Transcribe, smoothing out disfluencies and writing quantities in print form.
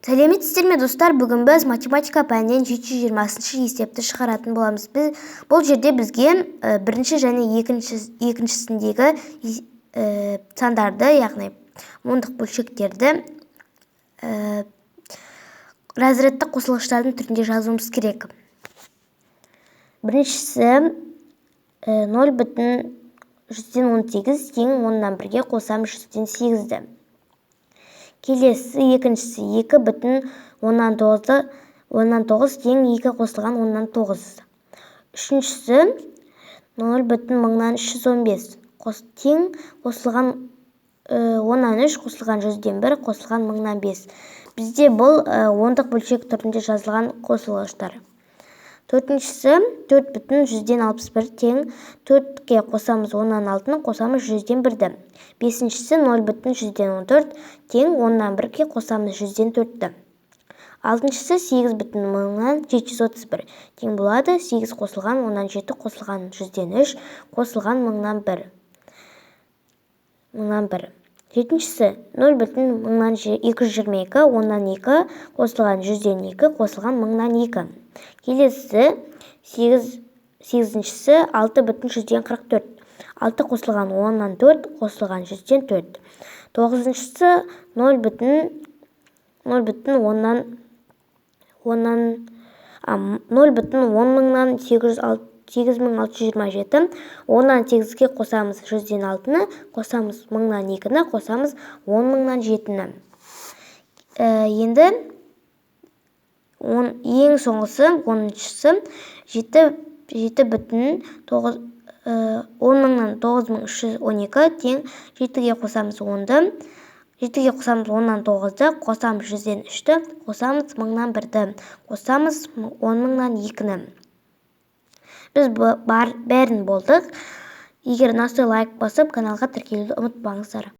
Сәлеметсіздер ме достар, бүгін біз математика пәнінен 720 есепті шығаратын боламыз. Бұл жерде бізге бірінші және екіншісіндегі сандарды, яғни ондық бөлшектерді разрядты қосылғыштардың түрінде жазуымыз керек. Біріншісі 0,118 тең 10-1-ге қосамыз 108-ді. Келесі екіншісі 2,19 тең 2 қосылған 10-9. Үшіншісі 0,315 тең қосылған 10-3 қосылған 100-1 қосылған 1000-5. Бізде бұл ондық бөлшек түрінде жазылған қосылғыштар. Төртіншісі 4,161 тең 4-ке қосамыз 10-6-ны қосамыз 100-1-ді. Бесіншісі 0,114 тең 10-1-ге қосамыз 100-4-ді. Алтыншысы 8,731 тең болады 8 қосылған 10-7 қосылған 100-3 қосылған 1000-1. Жетіншісі 0,222 10-2 қосылған 100-2 қосылған 1000-2. Келесі 8-шісі 6,144 6 қосылған 10-4 қосылған 100-4. Тоғызыншысы 0,10 мыңнан 8627 10-8-ге қосамыз 100-6-ны қосамыз 1000-2-ні қосамыз 10-7-ні. Енді ең соңғысы 10-шысы 10,9312 тең 7-ге қосамыз 10-ды 7-ге қосамыз 10-9-ды қосамыз 100-3-ті қосамыз 1000-1-ді қосамыз 10-2-ні. Біз бәрін болдық. Егер ұнаса лайк басып, каналға тіркелуді ұмытпаңыздар.